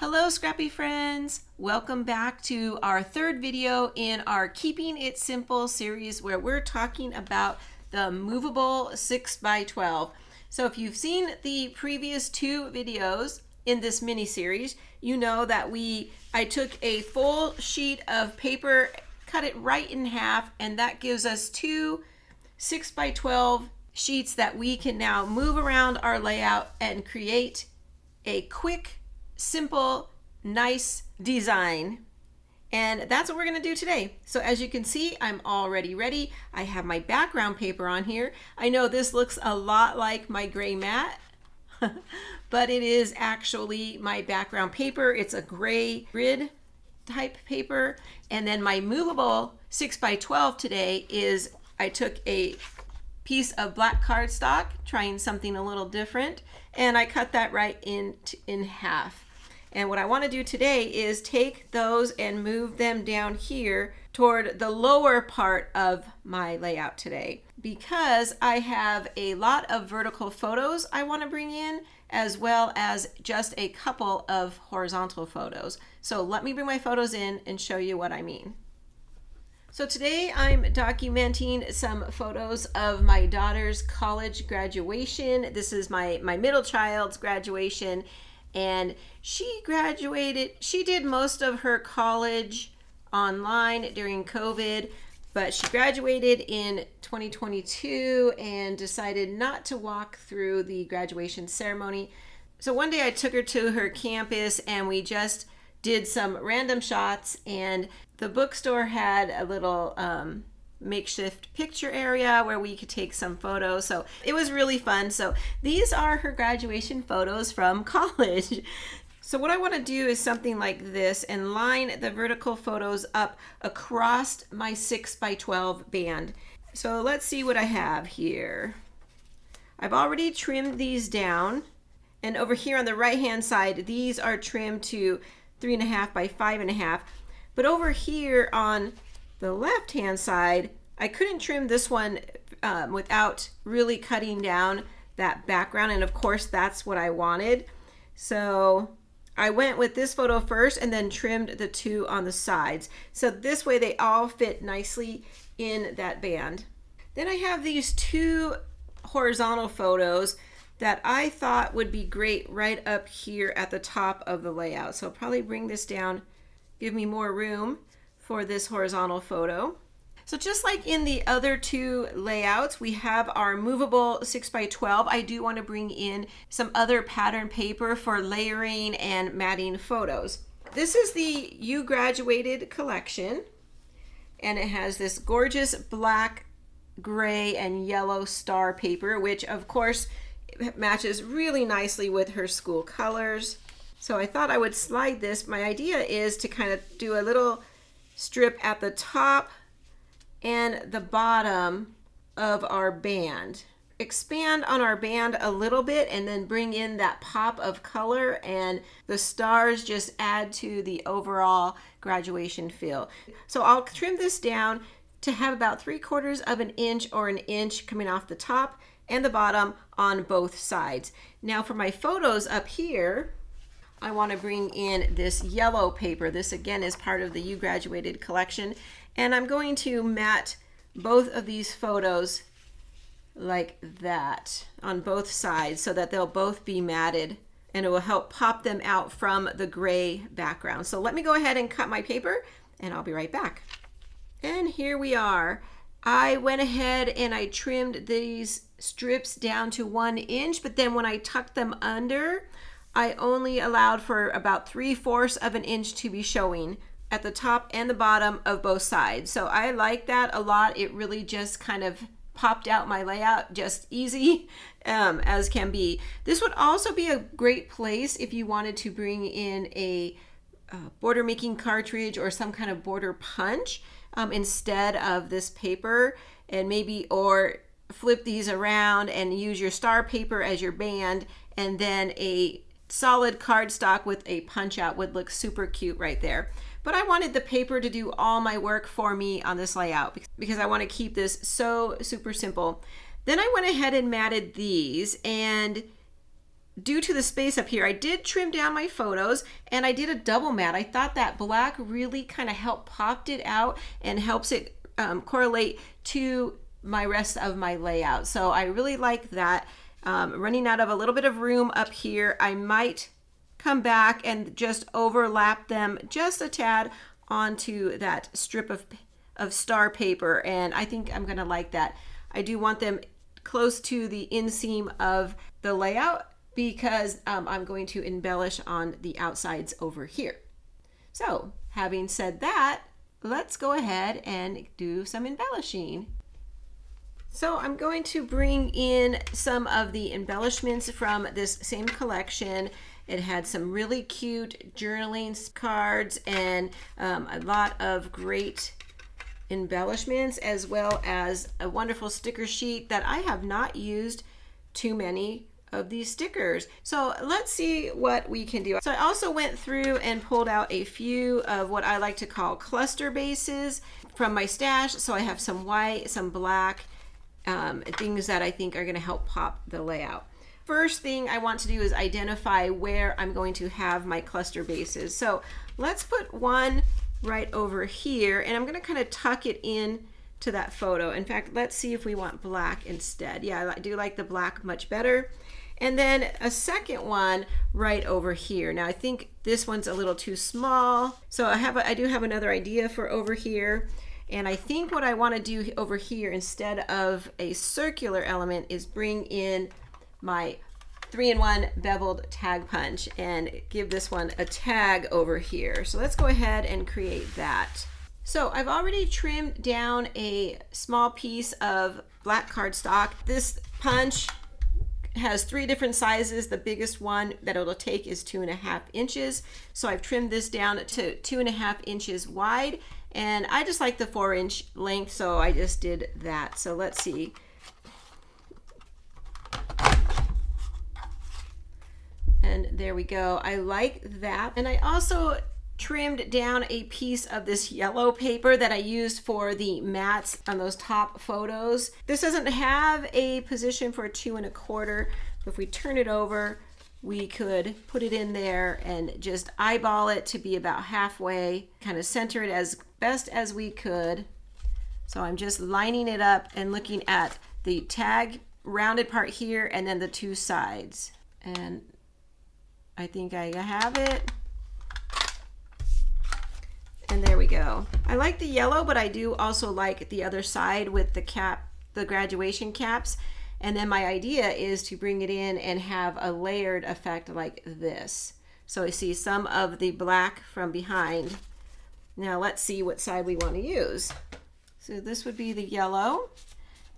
Hello Scrappy friends! Welcome back to our third video in our Keeping It Simple series where we're talking about the movable 6x12. So if you've seen the previous two videos in this mini series, you know that I took a full sheet of paper, cut it right in half, and that gives us two 6x12 sheets that we can now move around our layout and create a quick, simple, nice design. And that's what we're going to do today. So as you can see, I'm already ready. I have my background paper on here. I know this looks a lot like my gray mat, but it is actually my background paper. It's a gray grid type paper. And then my movable 6x12 today is I took a piece of black cardstock, trying something a little different, and I cut that right in half. And what I want to do today is take those and move them down here toward the lower part of my layout today, because I have a lot of vertical photos I want to bring in, as well as just a couple of horizontal photos. So let me bring my photos in and show you what I mean. So today I'm documenting some photos of my daughter's college graduation. This is my middle child's graduation, and she graduated. She did most of her college online during COVID, but she graduated in 2022 and decided not to walk through the graduation ceremony. So one day I took her to her campus and we just did some random shots, and the bookstore had a little makeshift picture area where we could take some photos. So it was really fun. So these are her graduation photos from college. So what I want to do is something like this and line the vertical photos up across my 6x12 band. So let's see what I have here. I've already trimmed these down, and over here on the right hand side, these are trimmed to 3.5 by 5.5. But over here on the left hand side, I couldn't trim this one without really cutting down that background, and of course that's what I wanted. So I went with this photo first and then trimmed the two on the sides, so this way they all fit nicely in that band. Then I have these two horizontal photos that I thought would be great right up here at the top of the layout. So I'll probably bring this down, give me more room for this horizontal photo. So just like in the other two layouts, we have our movable 6x12. I do want to bring in some other pattern paper for layering and matting photos. This is the You Graduated collection, and it has this gorgeous black, gray, and yellow star paper, which of course matches really nicely with her school colors. So I thought I would slide this. My idea is to kind of do a little strip at the top and the bottom of our band. Expand on our band a little bit and then bring in that pop of color, and the stars just add to the overall graduation feel. So I'll trim this down to have about 3/4 of an inch or an inch coming off the top and the bottom on both sides. Now for my photos up here, I want to bring in this yellow paper. This again is part of the You Graduated collection, and I'm going to mat both of these photos like that on both sides so that they'll both be matted, and it will help pop them out from the gray background. So let me go ahead and cut my paper and I'll be right back. And here we are. I went ahead and I trimmed these strips down to 1 inch, but then when I tucked them under, I only allowed for about 3/4 of an inch to be showing at the top and the bottom of both sides. So I like that a lot. It really just kind of popped out my layout just easy as can be. This would also be a great place if you wanted to bring in a border making cartridge or some kind of border punch instead of this paper, and maybe or flip these around and use your star paper as your band, and then a solid cardstock with a punch out would look super cute right there. But I wanted the paper to do all my work for me on this layout because I want to keep this so super simple. Then I went ahead and matted these, and due to the space up here, I did trim down my photos and I did a double mat. I thought that black really kind of helped popped it out and helps it correlate to my rest of my layout. So I really like that. Running out of a little bit of room up here, I might come back and just overlap them just a tad onto that strip of star paper, and I think I'm gonna like that. I do want them close to the inseam of the layout because I'm going to embellish on the outsides over here. So having said that, let's go ahead and do some embellishing. So I'm going to bring in some of the embellishments from this same collection. It had some really cute journaling cards and a lot of great embellishments, as well as a wonderful sticker sheet that I have not used too many of these stickers. So let's see what we can do. So I also went through and pulled out a few of what I like to call cluster bases from my stash. So I have some white, some black, things that I think are going to help pop the layout. First thing I want to do is identify where I'm going to have my cluster bases. So let's put one right over here, and I'm going to kind of tuck it in to that photo. In fact, let's see if we want black instead. Yeah, I do like the black much better. And then a second one right over here. Now I think this one's a little too small, so I do have another idea for over here. And I think what I want to do over here instead of a circular element is bring in my 3-in-1 beveled tag punch and give this one a tag over here. So let's go ahead and create that. So I've already trimmed down a small piece of black cardstock. This punch has 3 different sizes. The biggest one that it'll take is 2.5 inches. So I've trimmed this down to 2.5 inches wide, and I just like the 4-inch length, so I just did that. So let's see. And there we go. I like that. And I also trimmed down a piece of this yellow paper that I used for the mats on those top photos. This doesn't have a position for a 2 1/4. If we turn it over, we could put it in there and just eyeball it to be about halfway, kind of center it as best as we could. So I'm just lining it up and looking at the tag rounded part here and then the 2 sides. And I think I have it. And there we go. I like the yellow, but I do also like the other side with the cap, the graduation caps. And then my idea is to bring it in and have a layered effect like this. So I see some of the black from behind. Now let's see what side we want to use. So this would be the yellow,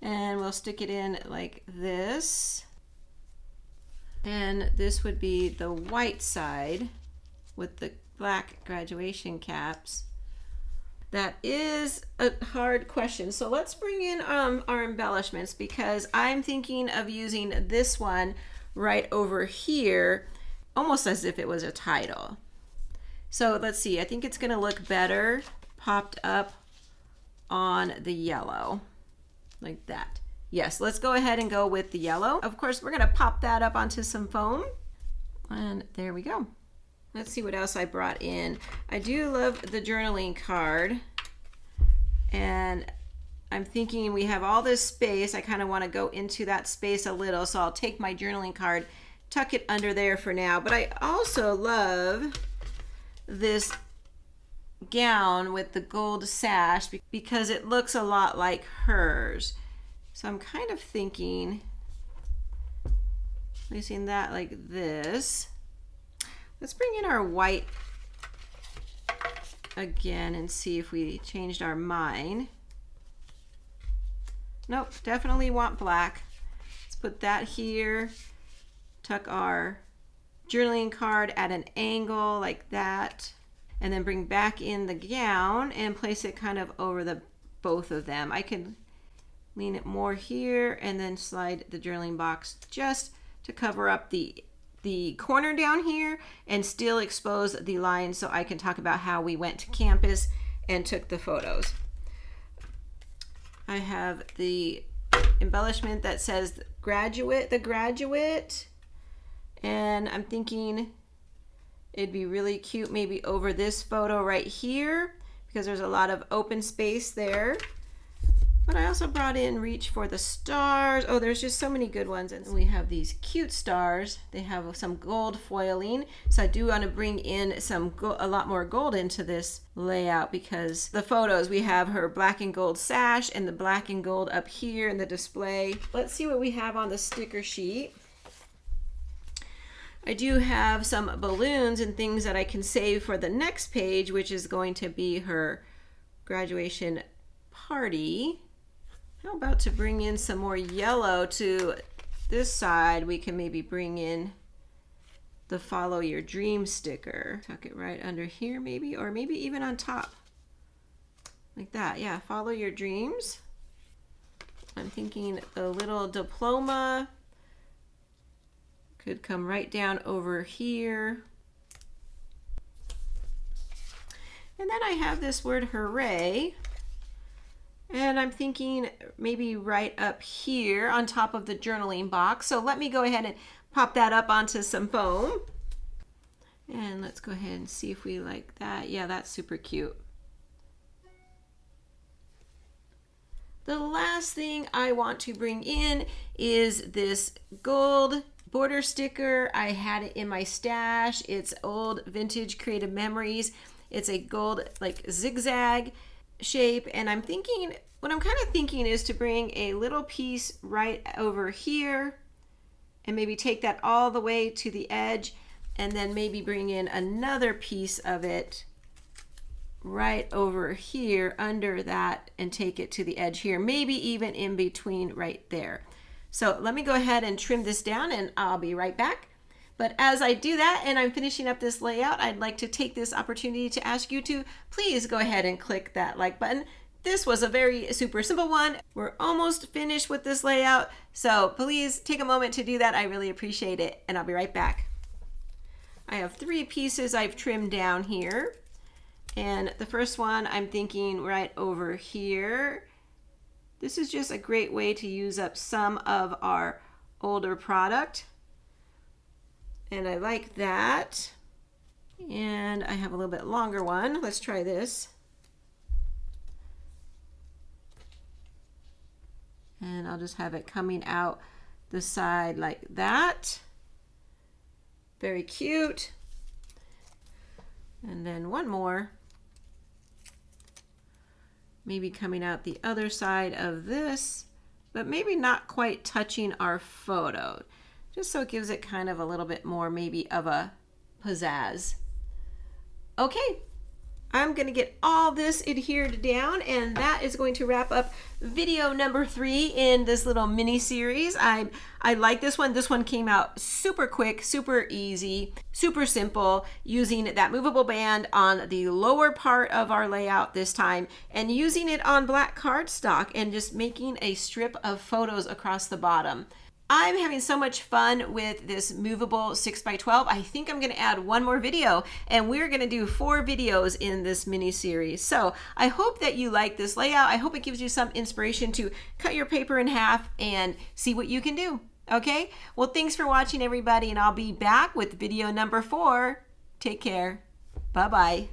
and we'll stick it in like this. And this would be the white side with the black graduation caps. That is a hard question. So let's bring in our embellishments, because I'm thinking of using this one right over here, almost as if it was a title. So let's see, I think it's gonna look better popped up on the yellow, like that. Yes, let's go ahead and go with the yellow. Of course, we're gonna pop that up onto some foam, and there we go. Let's see what else I brought in. I do love the journaling card, and I'm thinking we have all this space. I kind of want to go into that space a little, so I'll take my journaling card, tuck it under there for now. But I also love this gown with the gold sash because it looks a lot like hers. So I'm kind of thinking, placing that like this. Let's bring in our white again and see if we changed our mind. Nope, definitely want black. Let's put that here. Tuck our journaling card at an angle like that. And then bring back in the gown and place it kind of over the both of them. I can lean it more here and then slide the journaling box just to cover up the corner down here and still expose the lines so I can talk about how we went to campus and took the photos. I have the embellishment that says the graduate, And I'm thinking it'd be really cute maybe over this photo right here because there's a lot of open space there. But I also brought in Reach for the Stars. Oh, there's just so many good ones. And we have these cute stars. They have some gold foiling. So I do want to bring in a lot more gold into this layout because the photos, we have her black and gold sash and the black and gold up here in the display. Let's see what we have on the sticker sheet. I do have some balloons and things that I can save for the next page, which is going to be her graduation party. How about to bring in some more yellow to this side? We can maybe bring in the Follow Your Dream sticker. Tuck it right under here maybe, or maybe even on top. Like that, yeah, Follow Your Dreams. I'm thinking the little diploma could come right down over here. And then I have this word hooray. And I'm thinking maybe right up here on top of the journaling box. So let me go ahead and pop that up onto some foam. And let's go ahead and see if we like that. Yeah, that's super cute. The last thing I want to bring in is this gold border sticker. I had it in my stash. It's old vintage creative memories. It's a gold like zigzag shape, and I'm thinking, what I'm kind of thinking is to bring a little piece right over here and maybe take that all the way to the edge, and then maybe bring in another piece of it right over here under that and take it to the edge here, maybe even in between right there. So let me go ahead and trim this down and I'll be right back. But as I do that and I'm finishing up this layout, I'd like to take this opportunity to ask you to please go ahead and click that like button. This was a very super simple one. We're almost finished with this layout, so please take a moment to do that. I really appreciate it, and I'll be right back. I have 3 pieces I've trimmed down here, and the first one I'm thinking right over here. This is just a great way to use up some of our older product. And I like that. And I have a little bit longer one. Let's try this. And I'll just have it coming out the side like that. Very cute. And then one more. Maybe coming out the other side of this, but maybe not quite touching our photo. Just so it gives it kind of a little bit more maybe of a pizzazz. Okay, I'm gonna get all this adhered down, and that is going to wrap up video number 3 in this little mini series. I like this one. This one came out super quick, super easy, super simple, using that movable band on the lower part of our layout this time, and using it on black cardstock and just making a strip of photos across the bottom. I'm having so much fun with this movable 6x12. I think I'm going to add one more video, and we're going to do 4 videos in this mini series. So I hope that you like this layout. I hope it gives you some inspiration to cut your paper in half and see what you can do. Okay? Well, thanks for watching, everybody, and I'll be back with video number 4. Take care. Bye-bye.